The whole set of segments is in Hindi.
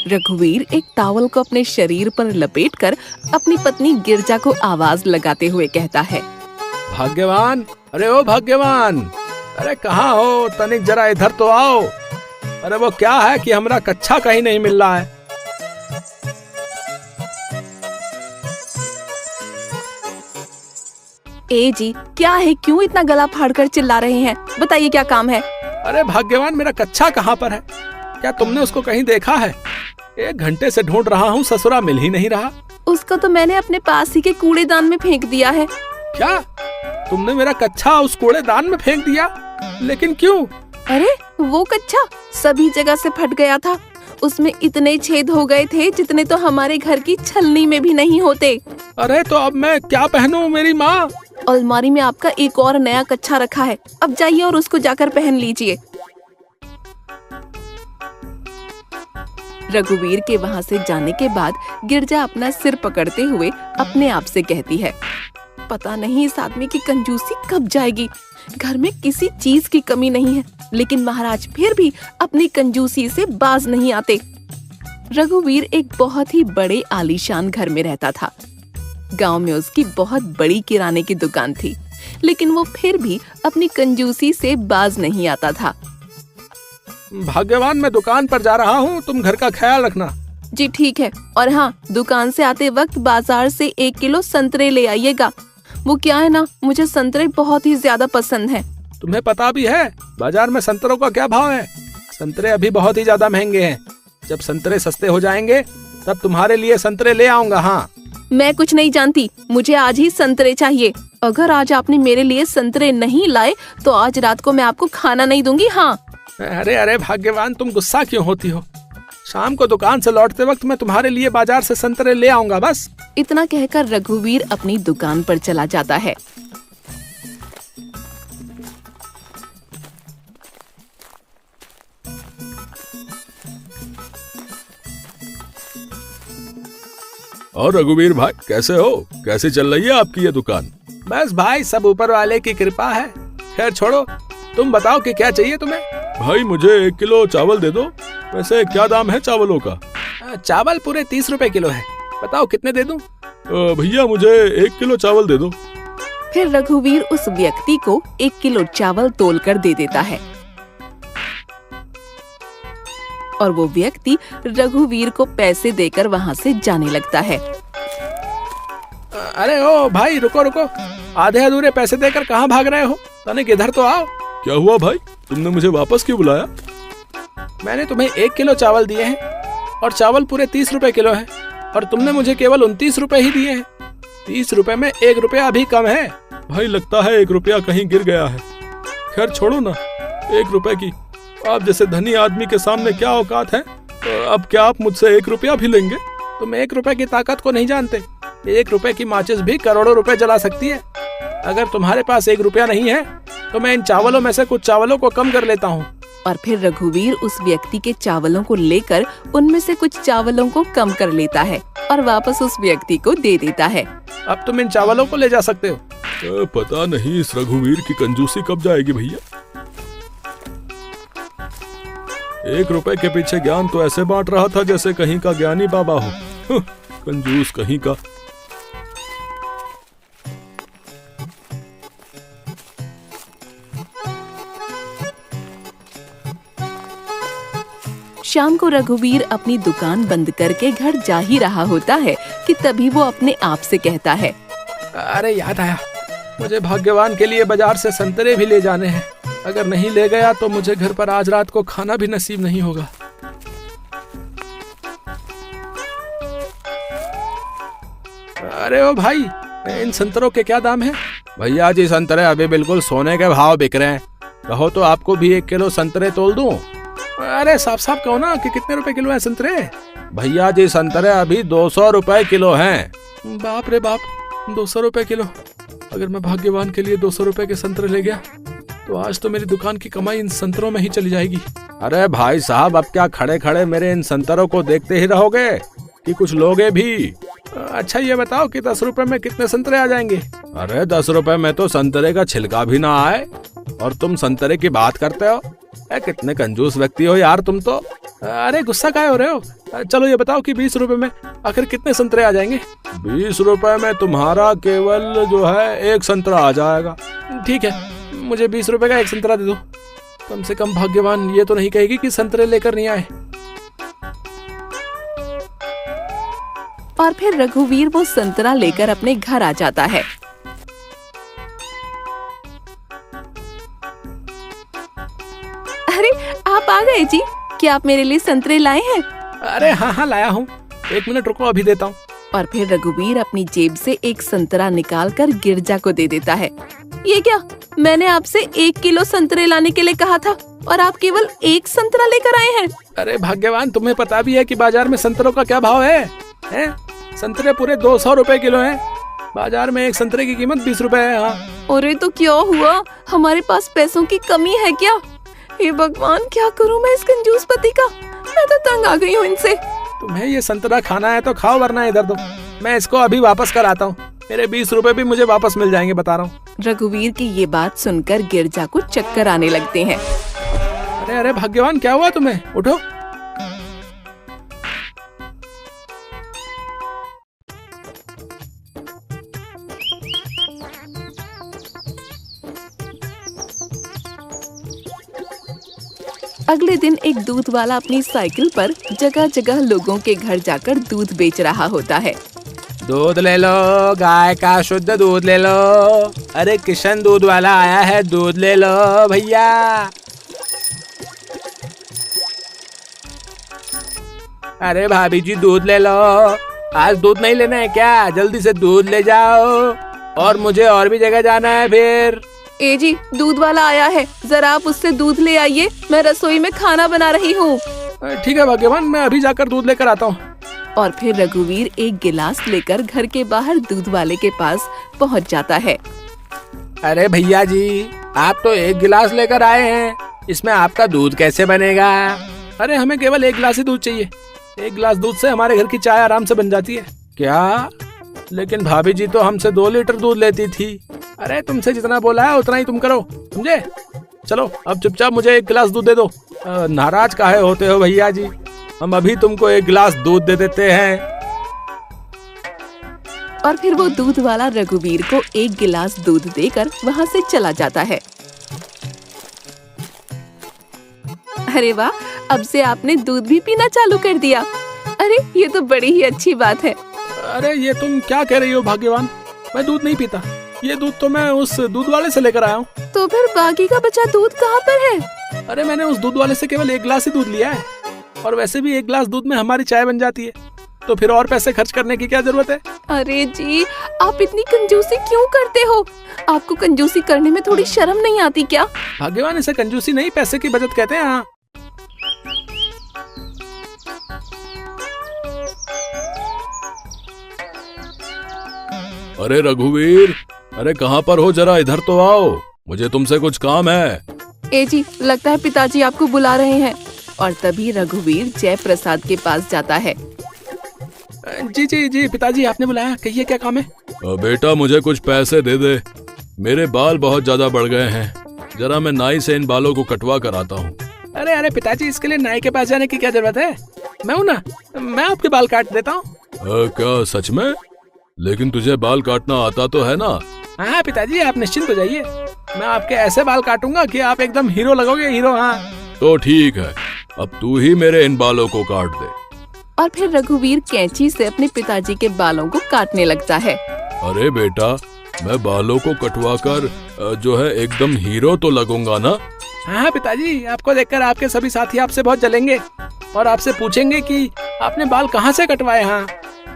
रघुवीर एक टॉवल को अपने शरीर पर लपेटकर अपनी पत्नी गिरजा को आवाज लगाते हुए कहता है, भाग्यवान, अरे ओ भाग्यवान, अरे कहाँ हो? तनिक जरा इधर तो आओ। अरे वो क्या है कि हमरा कच्छा कहीं नहीं मिल रहा है। ए जी, क्या है? क्यों इतना गला फाड़कर चिल्ला रहे हैं? बताइए क्या काम है? अरे भाग्यवान, मेरा कच्छा कहाँ पर है? क्या तुमने उसको कहीं देखा है? 1 घंटे से ढूंढ रहा हूँ, ससुरा मिल ही नहीं रहा। उसको तो मैंने अपने पास ही के कूड़ेदान में फेंक दिया है। क्या तुमने मेरा कच्छा उस कूड़ेदान में फेंक दिया? लेकिन क्यों? अरे वो कच्छा सभी जगह से फट गया था। उसमें इतने छेद हो गए थे जितने तो हमारे घर की छलनी में भी नहीं होते। अरे तो अब मैं क्या पहनूं मेरी माँ? अलमारी में आपका एक और नया कच्छा रखा है, अब जाइए और उसको जाकर पहन लीजिए। रघुवीर के वहाँ से जाने के बाद गिरजा अपना सिर पकड़ते हुए अपने आप से कहती है, पता नहीं इस आदमी की कंजूसी कब जाएगी। घर में किसी चीज की कमी नहीं है, लेकिन महाराज फिर भी अपनी कंजूसी से बाज नहीं आते। रघुवीर एक बहुत ही बड़े आलीशान घर में रहता था। गांव में उसकी बहुत बड़ी किराने की दुकान थी, लेकिन वो फिर भी अपनी कंजूसी से बाज नहीं आता था। भाग्यवान, मैं दुकान पर जा रहा हूँ, तुम घर का ख्याल रखना। जी ठीक है, और हाँ, दुकान से आते वक्त बाजार से 1 किलो संतरे ले आइएगा। वो क्या है ना, मुझे संतरे बहुत ही ज्यादा पसंद हैं। तुम्हें पता भी है बाजार में संतरों का क्या भाव है? संतरे अभी बहुत ही ज्यादा महंगे हैं। जब संतरे सस्ते हो जाएंगे तब तुम्हारे लिए संतरे ले आऊंगा। हाँ, मैं कुछ नहीं जानती, मुझे आज ही संतरे चाहिए। अगर आज आपने मेरे लिए संतरे नहीं लाए तो आज रात को मैं आपको खाना नहीं दूंगी। हाँ। अरे अरे भाग्यवान, तुम गुस्सा क्यों होती हो? शाम को दुकान से लौटते वक्त मैं तुम्हारे लिए बाजार से संतरे ले आऊंगा बस। इतना कहकर रघुवीर अपनी दुकान पर चला जाता है। और रघुवीर भाई, कैसे हो? कैसे चल रही है आपकी ये दुकान? बस भाई, सब ऊपर वाले की कृपा है। खैर छोड़ो, तुम बताओ कि क्या चाहिए तुम्हें? भाई मुझे 1 किलो चावल दे दो। वैसे क्या दाम है चावलों का? चावल पूरे 30 रुपए किलो है। बताओ कितने दे दूं? भैया मुझे 1 किलो चावल दे दो। फिर रघुवीर उस व्यक्ति को 1 किलो चावल तोलकर दे देता है और वो व्यक्ति रघुवीर को पैसे देकर वहाँ से जाने लगता है। अरे ओ भाई, रुको रुको, आधे अधूरे पैसे देकर कहाँ भाग रहे हो? तनिक इधर तो आओ। क्या हुआ भाई, तुमने मुझे वापस क्यों बुलाया? मैंने तुम्हें 1 किलो चावल दिए हैं और चावल पूरे 30 रुपए किलो है, और तुमने मुझे केवल 29 रुपए ही दिए हैं। 30 रुपए में 1 रुपया भी कम है। भाई लगता है 1 रुपया कहीं गिर गया है। खैर छोड़ो ना, 1 रुपए की आप जैसे धनी आदमी के सामने क्या औकात है? अब क्या आप मुझसे 1 रुपया भी लेंगे? तुम 1 रुपए की ताकत को नहीं जानते। 1 रुपए की माचिस भी करोड़ों रुपए जला सकती है। अगर तुम्हारे पास 1 रुपया नहीं है तो मैं इन चावलों में से कुछ चावलों को कम कर लेता हूँ। और फिर रघुवीर उस व्यक्ति के चावलों को लेकर उनमें से कुछ चावलों को कम कर लेता है और वापस उस व्यक्ति को दे देता है। अब तुम इन चावलों को ले जा सकते हो। पता नहीं इस रघुवीर की कंजूसी कब जाएगी भैया। 1 रुपए के पीछे ज्ञान तो ऐसे बांट रहा था जैसे कहीं का ज्ञानी बाबा हो। कंजूस कहीं का। शाम को रघुवीर अपनी दुकान बंद करके घर जा ही रहा होता है कि तभी वो अपने आप से कहता है, अरे याद आया, मुझे भाग्यवान के लिए बाजार से संतरे भी ले जाने हैं। अगर नहीं ले गया तो मुझे घर पर आज रात को खाना भी नसीब नहीं होगा। अरे ओ भाई, इन संतरों के क्या दाम है? भैया जी, संतरे अभी बिल्कुल सोने के भाव बिक रहे हैं। कहो तो आपको भी 1 किलो संतरे तोल दूं? अरे साफ साफ कहो ना कि कितने रुपए किलो है संतरे? भैया जी, संतरे अभी 200 रुपए किलो हैं। बाप रे बाप, 200 रुपए किलो। अगर मैं भाग्यवान के लिए 200 रुपए के संतरे ले गया तो आज तो मेरी दुकान की कमाई इन संतरों में ही चली जाएगी। अरे भाई साहब, अब क्या खड़े खड़े मेरे इन संतरों को देखते ही रहोगे? कि कुछ लोगे भी? अच्छा ये बताओ कि 10 रुपए में कितने संतरे आ जाएंगे? अरे 10 रुपए में तो संतरे का छिलका भी ना आए और तुम संतरे की बात करते हो? कितने कंजूस व्यक्ति हो यार तुम तो। अरे गुस्सा काहे हो रहे हो? चलो ये बताओ कि 20 रुपए में आखिर कितने संतरे आ जाएंगे? 20 रुपए में तुम्हारा केवल जो है 1 संतरा आ जाएगा। ठीक है, मुझे 20 रुपए का 1 संतरा दे दो। कम से कम भाग्यवान ये तो नहीं कहेगी कि संतरे लेकर नहीं आए। और फिर रघुवीर वो संतरा लेकर अपने घर आ जाता है। अरे आप आ गए जी, क्या आप मेरे लिए संतरे लाए हैं? अरे हाँ लाया हूँ, 1 मिनट रुको अभी देता हूँ। और फिर रघुवीर अपनी जेब से 1 संतरा निकालकर गिरजा को दे देता है। ये क्या, मैंने आपसे 1 किलो संतरे लाने के लिए कहा था और आप केवल 1 संतरा लेकर आए हैं। अरे भाग्यवान, तुम्हें पता भी है कि बाजार में संतरों का क्या भाव है? संतरे पूरे 200 रुपए किलो हैं। बाजार में 1 संतरे की कीमत 20 रुपए है। हाँ। अरे तो क्या हुआ, हमारे पास पैसों की कमी है क्या? हे भगवान, क्या करूं मैं इस कंजूस पति का, मैं तो तंग आ गई हूँ इनसे। तुम्हें ये संतरा खाना है तो खाओ, वरना इधर दो, मैं इसको अभी वापस कर आता हूँ। मेरे 20 रुपए भी मुझे वापस मिल जाएंगे, बता रहा हूँ। रघुवीर की ये बात सुनकर गिरजा को चक्कर आने लगते हैं। अरे अरे भाग्यवान, क्या हुआ तुम्हें? उठो। अगले दिन एक दूध वाला अपनी साइकिल पर जगह जगह लोगों के घर जाकर दूध बेच रहा होता है। दूध ले लो, गाय का शुद्ध दूध ले लो। अरे किशन दूध वाला आया है, दूध ले लो भैया। अरे भाभी जी दूध ले लो। आज दूध नहीं लेना है क्या? जल्दी से दूध ले जाओ, और मुझे और भी जगह जाना है फिर। ए जी, दूध वाला आया है, जरा आप उससे दूध ले आइए, मैं रसोई में खाना बना रही हूँ। ठीक है भाग्यवान, मैं अभी जाकर दूध लेकर आता हूँ। और फिर रघुवीर एक गिलास लेकर घर के बाहर दूध वाले के पास पहुँच जाता है। अरे भैया जी, आप तो 1 गिलास लेकर आए हैं, इसमें आपका दूध कैसे बनेगा? अरे हमें केवल 1 गिलास ही दूध चाहिए। 1 गिलास दूध से हमारे घर की चाय आराम से बन जाती है। क्या? लेकिन भाभी जी तो हमसे 2 लीटर दूध लेती थी। अरे तुमसे जितना बोला है उतना ही तुम करो, समझे? चलो अब चुपचाप मुझे 1 गिलास दूध दे दो। नाराज काहे होते हो भैया जी? हम अभी तुमको 1 गिलास दूध दे देते हैं। और फिर वो दूध वाला रघुवीर को 1 गिलास दूध देकर वहाँ से चला जाता है। अरे वाह, अब से आपने दूध भी पीना चालू कर दिया। अरे ये तो बड़ी ही अच्छी बात है। अरे ये तुम क्या कह रही हो भाग्यवान? मैं दूध नहीं पीता, ये दूध तो मैं उस दूध वाले से लेकर आया हूँ। तो फिर बाकी का बचा दूध कहाँ पर है? अरे मैंने उस दूध वाले से केवल 1 गिलास ही दूध लिया है, और वैसे भी 1 गिलास दूध में हमारी चाय बन जाती है, तो फिर और पैसे खर्च करने की क्या जरूरत है? अरे जी, आप इतनी कंजूसी क्यों करते हो? आपको कंजूसी करने में थोड़ी शर्म नहीं आती क्या? भाग्यवान, इसे कंजूसी नहीं, पैसे की बचत कहते हैं। हाँ। अरे रघुवीर, अरे कहाँ पर हो? जरा इधर तो आओ, मुझे तुमसे कुछ काम है। ए जी, लगता है पिताजी आपको बुला रहे हैं। और तभी रघुवीर जयप्रसाद के पास जाता है। जी जी जी पिताजी, आपने बुलाया, कहिए क्या काम है? बेटा मुझे कुछ पैसे दे दे, मेरे बाल बहुत ज्यादा बढ़ गए हैं, जरा मैं नाई से इन बालों को कटवा कर आता हूँ। अरे अरे पिताजी, इसके लिए नाई के पास जाने की क्या जरूरत है? मैं हूँ ना, मैं आपके बाल काट देता हूँ। क्या सच में? लेकिन तुझे बाल काटना आता तो है ना? हाँ पिताजी, आप निश्चिंत हो जाइए, मैं आपके ऐसे बाल काटूंगा कि आप एकदम हीरो लगोगे, हीरो। हाँ तो ठीक है, अब तू ही मेरे इन बालों को काट दे। और फिर रघुवीर कैंची से अपने पिताजी के बालों को काटने लगता है। अरे बेटा, मैं बालों को कटवा कर जो है एकदम हीरो तो लगूंगा ना? हाँ पिताजी, आपको देखकर आपके सभी साथी आपसे बहुत जलेंगे और आपसे पूछेंगे कि आपने बाल कहाँ से कटवाए। हाँ।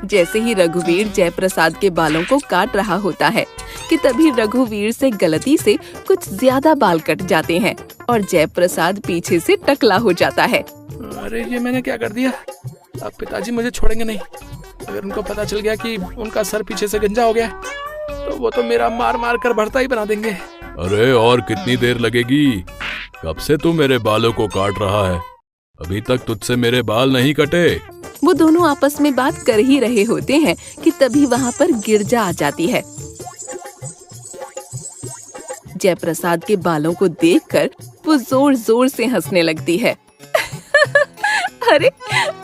जैसे ही रघुवीर जयप्रसाद के बालों को काट रहा होता है कि तभी रघुवीर से गलती से कुछ ज्यादा बाल कट जाते हैं और जयप्रसाद पीछे से टकला हो जाता है। अरे ये मैंने क्या कर दिया? अब पिताजी मुझे छोड़ेंगे नहीं। अगर उनको पता चल गया कि उनका सर पीछे से गंजा हो गया तो वो तो मेरा मार मार कर भरता ही बना देंगे। अरे और कितनी देर लगेगी? कब से तू मेरे बालों को काट रहा है? अभी तक तुझसे मेरे बाल नहीं कटे। वो दोनों आपस में बात कर ही रहे होते हैं कि तभी वहाँ पर गिरजा आ जाती है। जयप्रसाद के बालों को देखकर वो जोर जोर से हंसने लगती है। अरे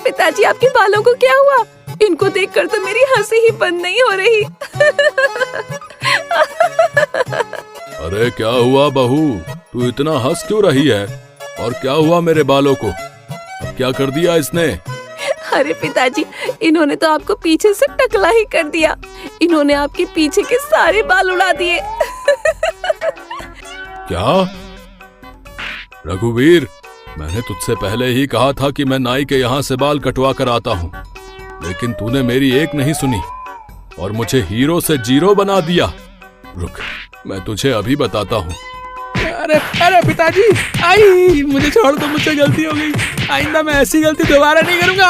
पिताजी, आपके बालों को क्या हुआ? इनको देखकर तो मेरी हंसी ही बंद नहीं हो रही। अरे क्या हुआ बहू, तू इतना हंस क्यों रही है? और क्या हुआ मेरे बालों को? अब क्या कर दिया इसने? अरे पिताजी, इन्होंने तो आपको पीछे से टकला ही कर दिया। इन्होंने आपके पीछे के सारे बाल उड़ा दिए। क्या? रघुवीर, मैंने तुझसे पहले ही कहा था कि मैं नाई के यहाँ से बाल कटवा कर आता हूँ, लेकिन तूने मेरी एक नहीं सुनी और मुझे हीरो से जीरो बना दिया। रुक, मैं तुझे अभी बताता हूँ। अरे अरे पिताजी, आई मुझे छोड़ दो, मुझसे गलती हो गई। आइंदा मैं ऐसी गलती दोबारा नहीं करूंगा।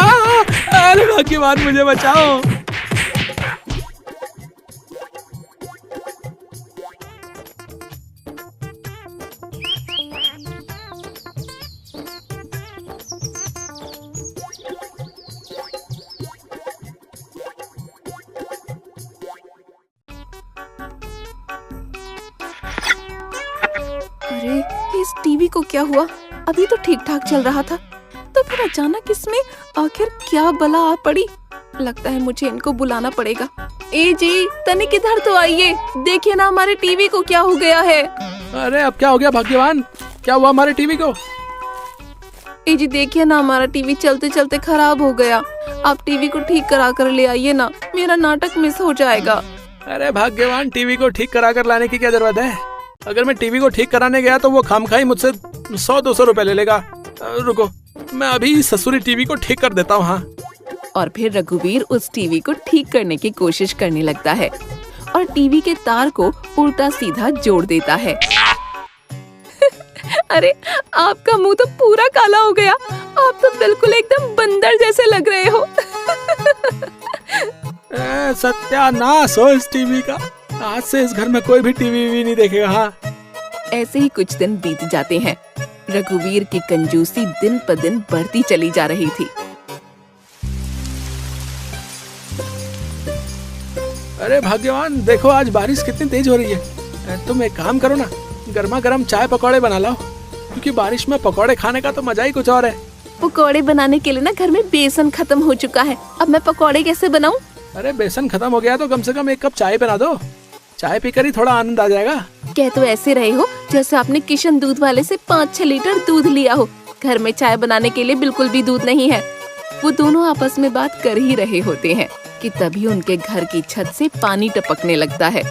अरे भाग्यवान, मुझे बचाओ। अरे इस टीवी को क्या हुआ? अभी तो ठीक ठाक चल रहा था, तो फिर अचानक इसमें आखिर क्या बला आ पड़ी? लगता है मुझे इनको बुलाना पड़ेगा। ए जी, तनिक इधर तो आइए, देखिए ना हमारे टीवी को क्या हो गया है। अरे अब क्या हो गया भाग्यवान? क्या हुआ हमारे टीवी को? ए जी, देखिए ना हमारा टीवी चलते चलते खराब हो गया। आप टीवी को ठीक करा कर ले आइए ना, मेरा नाटक मिस हो जाएगा। अरे भाग्यवान, टीवी को ठीक करा कर लाने की क्या जरूरत है? अगर मैं टीवी को ठीक कराने गया तो वो खामखाई मुझसे 100-200 रुपए ले लेगा। रुको, मैं अभी ससुरी टीवी को ठीक कर देता हूँ। हाँ। और फिर रघुवीर उस टीवी को ठीक करने की कोशिश करने लगता है और टीवी के तार को उल्टा सीधा जोड़ देता है। अरे आपका मुंह तो पूरा काला हो गया, आप तो बिल्कुल एकदम बंदर जैसे लग रहे हो। सत्यानाश हो इस टीवी का। आज से इस घर में कोई भी टीवी नहीं देखेगा। हाँ। ऐसे ही कुछ दिन बीत जाते हैं। रघुवीर की कंजूसी दिन पर दिन बढ़ती चली जा रही थी। अरे भाग्यवान, देखो आज बारिश कितनी तेज हो रही है। तुम एक काम करो ना, गर्मा गर्म चाय पकौड़े बना लाओ, क्योंकि बारिश में पकौड़े खाने का तो मजा ही कुछ और है। पकौड़े बनाने के लिए ना घर में बेसन खत्म हो चुका है, अब मैं पकौड़े कैसे बनाऊं? अरे बेसन खत्म हो गया तो कम से कम 1 कप चाय बना दो। चाय पीकर ही थोड़ा आनंद आ जाएगा। कह तो ऐसे रहे हो जैसे आपने किशन दूध वाले से 5-6 लीटर दूध लिया हो। घर में चाय बनाने के लिए बिल्कुल भी दूध नहीं है। वो दोनों आपस में बात कर ही रहे होते हैं कि तभी उनके घर की छत से पानी टपकने लगता है।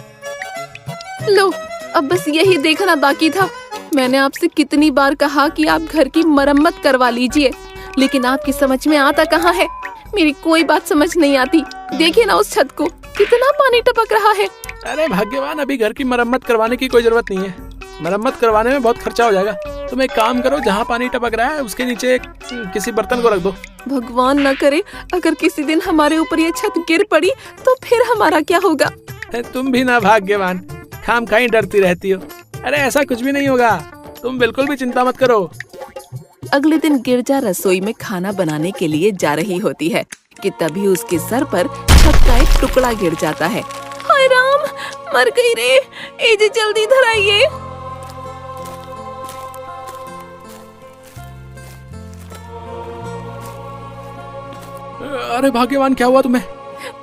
लो, अब बस यही देखना बाकी था। मैंने आपसे कितनी बार कहा कि आप घर की मरम्मत करवा लीजिए, लेकिन आपकी समझ में आता कहाँ है। मेरी कोई बात समझ नहीं आती। देखिए ना उस छत को, कितना पानी टपक रहा है। अरे भाग्यवान, अभी घर की मरम्मत करवाने की कोई जरूरत नहीं है। मरम्मत करवाने में बहुत खर्चा हो जाएगा। तुम एक काम करो, जहाँ पानी टपक रहा है उसके नीचे किसी बर्तन को रख दो। भगवान न करे अगर किसी दिन हमारे ऊपर ये छत गिर पड़ी तो फिर हमारा क्या होगा? तुम भी ना भाग्यवान, खामखाई डरती रहती हो। अरे ऐसा कुछ भी नहीं होगा, तुम बिल्कुल भी चिंता मत करो। अगले दिन गिरजा रसोई में खाना बनाने के लिए जा रही होती है कि तभी उसके सर पर छत का एक टुकड़ा गिर जाता है। हाय राम, मर गई रे। ए जी, जल्दी इधर आइए। अरे भाग्यवान, क्या हुआ तुम्हें?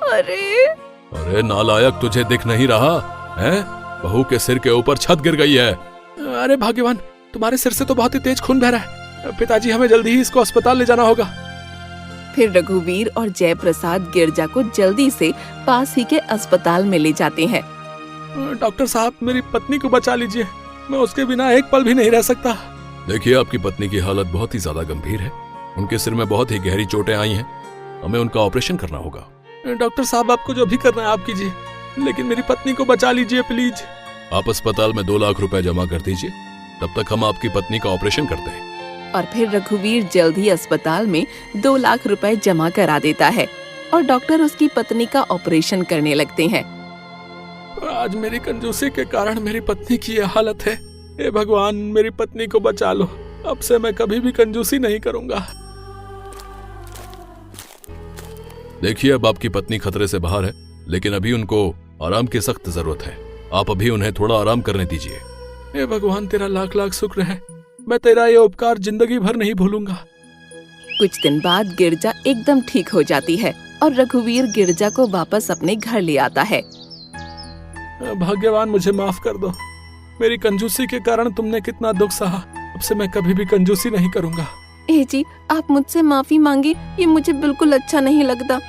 अरे नालायक, तुझे दिख नहीं रहा है? बहू के सिर के ऊपर छत गिर गई है। अरे भाग्यवान, तुम्हारे सिर से तो बहुत ही तेज खून बह रहा है। पिताजी, हमें जल्दी ही इसको अस्पताल ले जाना होगा। फिर रघुवीर और जयप्रसाद गिरजा को जल्दी से पास ही के अस्पताल में ले जाते हैं। डॉक्टर साहब, मेरी पत्नी को बचा लीजिए, मैं उसके बिना एक पल भी नहीं रह सकता। देखिए, आपकी पत्नी की हालत बहुत ही ज्यादा गंभीर है। उनके सिर में बहुत ही गहरी चोटें आई हैं। हमें उनका ऑपरेशन करना होगा। डॉक्टर साहब, आपको जो भी करना है आप कीजिए, लेकिन मेरी पत्नी को बचा लीजिए प्लीज। आप अस्पताल में 2 लाख रुपए जमा कर दीजिए, तब तक हम आपकी पत्नी का ऑपरेशन करते हैं। और फिर रघुवीर जल्द ही अस्पताल में 2 लाख रुपए जमा करा देता है और डॉक्टर उसकी पत्नी का ऑपरेशन करने लगते हैं। आज मेरी कंजूसी के कारण मेरी पत्नी की यह हालत है। हे भगवान, मेरी पत्नी को बचा लो। अब से मैं कभी भी कंजूसी नहीं करूंगा। देखिए, अब आपकी पत्नी खतरे से बाहर है, लेकिन अभी उनको आराम की सख्त जरूरत है। आप अभी उन्हें थोड़ा आराम करने दीजिए। हे भगवान, तेरा लाख लाख शुक्र है। मैं तेरा ये उपकार जिंदगी भर नहीं भूलूंगा। कुछ दिन बाद गिरजा एकदम ठीक हो जाती है और रघुवीर गिरजा को वापस अपने घर ले आता है। भाग्यवान, मुझे माफ कर दो। मेरी कंजूसी के कारण तुमने कितना दुख सहा। अब से मैं कभी भी कंजूसी नहीं करूंगा। ए जी, आप मुझसे माफी मांगे, ये मुझे बिल्कुल अच्छा नहीं लगता।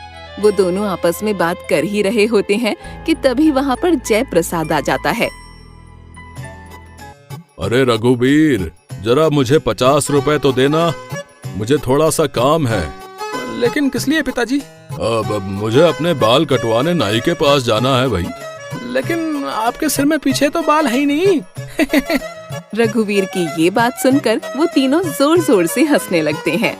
वो दोनों आपस में बात कर ही रहे होते हैं कि तभी वहाँ पर जय प्रसाद आ जाता है। अरे रघुवीर, जरा मुझे 50 रुपए तो देना, मुझे थोड़ा सा काम है। लेकिन किस लिए पिताजी? अब मुझे अपने बाल कटवाने नाई के पास जाना है भाई। लेकिन आपके सिर में पीछे तो बाल है ही नहीं। रघुवीर की ये बात सुनकर वो तीनों जोर जोर से हंसने लगते हैं।